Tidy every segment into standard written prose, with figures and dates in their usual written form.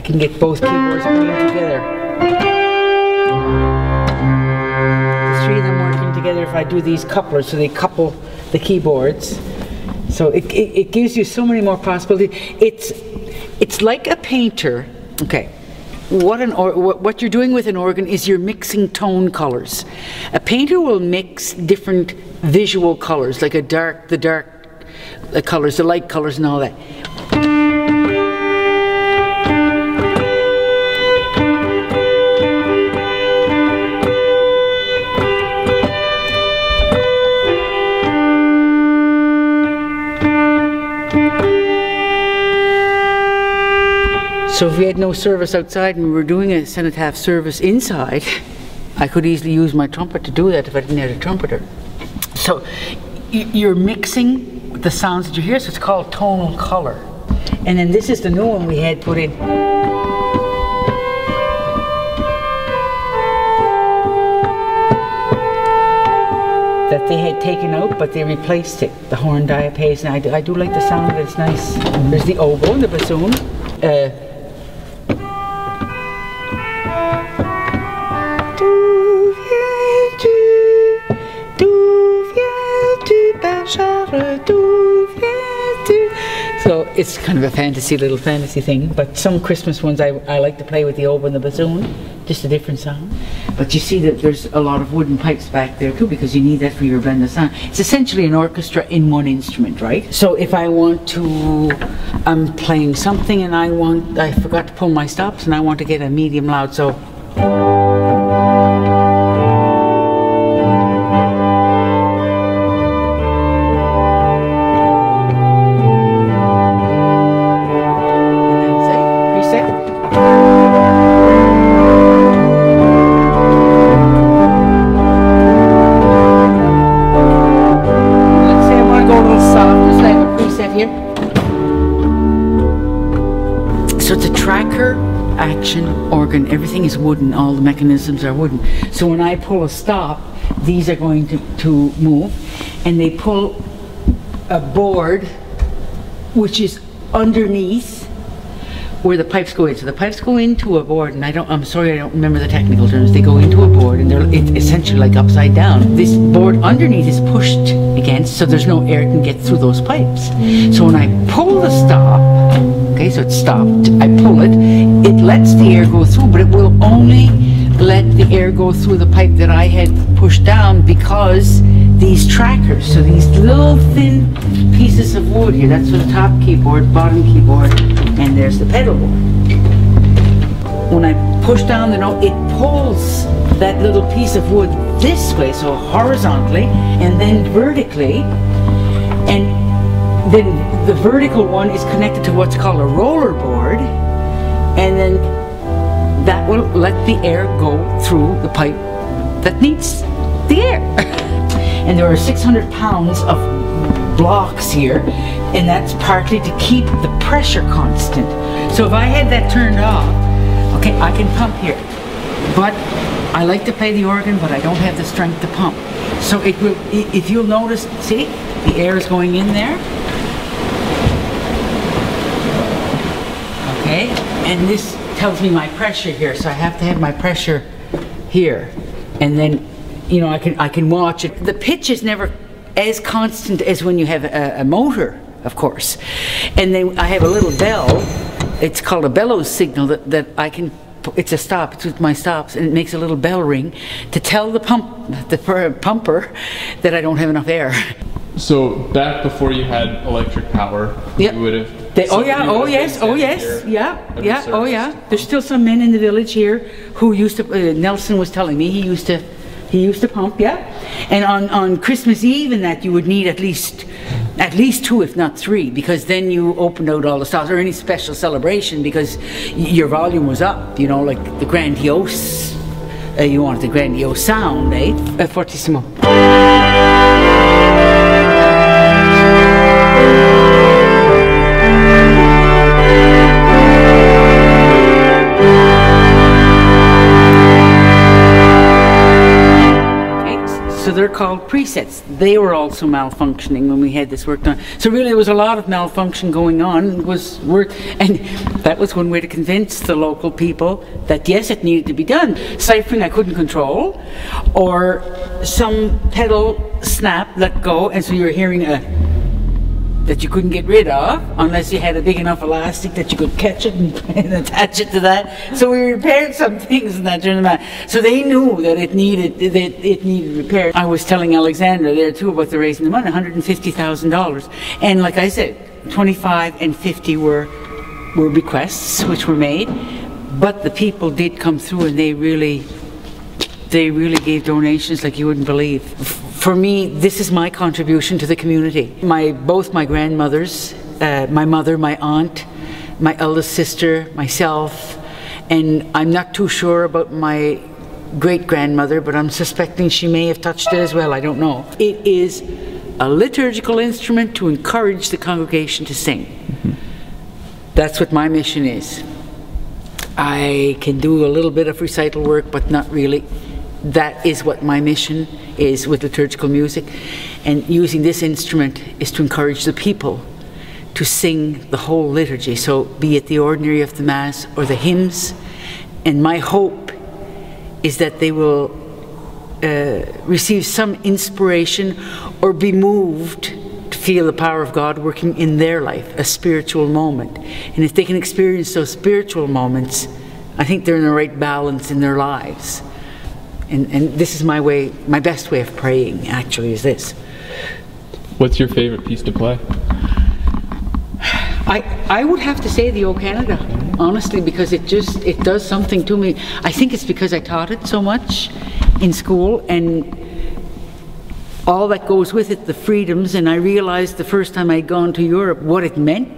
can get both keyboards playing together. The three of them working together if I do these couplers, so they couple the keyboards. So it gives you so many more possibilities. It's like a painter. Okay. What you're doing with an organ is you're mixing tone colors. A painter will mix different visual colors, like the dark colors, the light colors and all that. So if we had no service outside and we were doing a cenotaph service inside, I could easily use my trumpet to do that if I didn't have a trumpeter. So you're mixing the sounds that you hear, so it's called tonal color. And then this is the new one we had put in. That they had taken out, but they replaced it, the horn diapason. I do like the sound of it, it's nice. There's the oboe and the bassoon. So it's kind of a little fantasy thing, but some Christmas ones I like to play with the oboe and the bassoon, just a different sound. But you see that there's a lot of wooden pipes back there too, because you need that for your blend of sound. It's essentially an orchestra in one instrument, right? So if I want to, I'm playing something and I forgot to pull my stops and I want to get a medium loud, so. So it's a tracker action organ. Everything is wooden, all the mechanisms are wooden. So when I pull a stop, these are going to move, and they pull a board which is underneath where the pipes go in. So the pipes go into a board, and I'm sorry I don't remember the technical terms. They go into a board and it's essentially like upside down. This board underneath is pushed against, so there's no air can get through those pipes. So when I pull the stop, okay, so it's stopped, I pull it, it lets the air go through, but it will only let the air go through the pipe that I had pushed down because these trackers, so these little thin pieces of wood here, that's for the top keyboard, bottom keyboard, and there's the pedal board. When I push down the note, it pulls that little piece of wood this way, so horizontally, and then vertically, and then the vertical one is connected to what's called a roller board, and then that will let the air go through the pipe that needs the air. And there are 600 pounds of blocks here, and that's partly to keep the pressure constant. So if I had that turned off, okay, I can pump here, but I like to play the organ, but I don't have the strength to pump. So it will, if you'll notice, see, the air is going in there. Okay, and this tells me my pressure here, so I have to have my pressure here, and then, you know, I can watch it. The pitch is never as constant as when you have a motor, of course. And then I have a little bell. It's called a bellows signal that I can. It's a stop. It's with my stops, and it makes a little bell ring to tell the pumper that I don't have enough air. So back before you had electric power, yep. You would have. Oh yes. Oh yeah. There's still some men in the village here who used to. Nelson was telling me he used to pump, yeah. And on Christmas Eve and that you would need at least 2, if not 3, because then you opened out all the stops, or any special celebration, because your volume was up, you know, like the grandiose. You wanted the grandiose sound, eh? Fortissimo. So they're called sets, they were also malfunctioning when we had this work done. So really there was a lot of malfunction going on. It was work, and that was one way to convince the local people that yes, it needed to be done. Ciphering I couldn't control, or some pedal snap, let go, and so you're hearing that you couldn't get rid of unless you had a big enough elastic that you could catch it and attach it to that. So we repaired some things in that during the match. So they knew that it needed repair. I was telling Alexandra there too about the raising the money, $150,000. And like I said, 25 and 50 were bequests which were made, but the people did come through and they really gave donations like you wouldn't believe. For me, this is my contribution to the community. Both my grandmothers, my mother, my aunt, my eldest sister, myself, and I'm not too sure about my great-grandmother, but I'm suspecting she may have touched it as well, I don't know. It is a liturgical instrument to encourage the congregation to sing. Mm-hmm. That's what my mission is. I can do a little bit of recital work, but not really. That is what my mission is with liturgical music, and using this instrument is to encourage the people to sing the whole liturgy, so be it the ordinary of the Mass or the hymns. And my hope is that they will receive some inspiration or be moved to feel the power of God working in their life, a spiritual moment. And if they can experience those spiritual moments, I think they're in the right balance in their lives. And this is my best way of praying, actually, is this. What's your favorite piece to play? I would have to say the O Canada, honestly, because it does something to me. I think it's because I taught it so much in school, and all that goes with it, the freedoms, and I realized the first time I'd gone to Europe what it meant,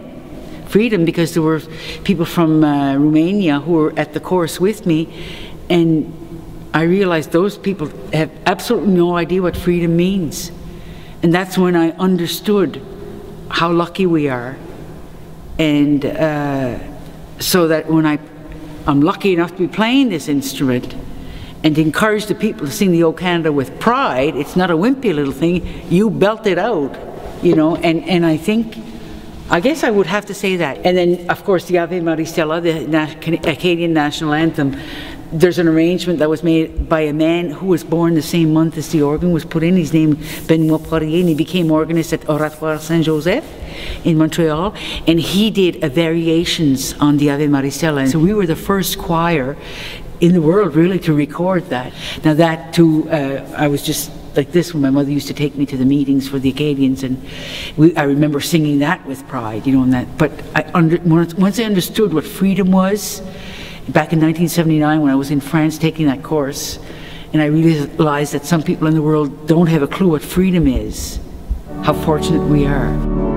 freedom, because there were people from Romania who were at the course with me, and I realized those people have absolutely no idea what freedom means. And that's when I understood how lucky we are. And so that when I'm lucky enough to be playing this instrument and to encourage the people to sing the O Canada with pride, it's not a wimpy little thing, you belt it out, you know, and I guess I would have to say that. And then, of course, the Ave Maristella, the Acadian national anthem, there's an arrangement that was made by a man who was born the same month as the organ was put in. His name, Benoit Poirier, and he became organist at Oratoire Saint-Joseph in Montreal, and he did variations on the Ave Maristella. So we were the first choir in the world, really, to record that. Now that too, I was just like this when my mother used to take me to the meetings for the Acadians, and I remember singing that with pride, you know, and that. But once I understood what freedom was, back in 1979 when I was in France taking that course, and I realized that some people in the world don't have a clue what freedom is, how fortunate we are.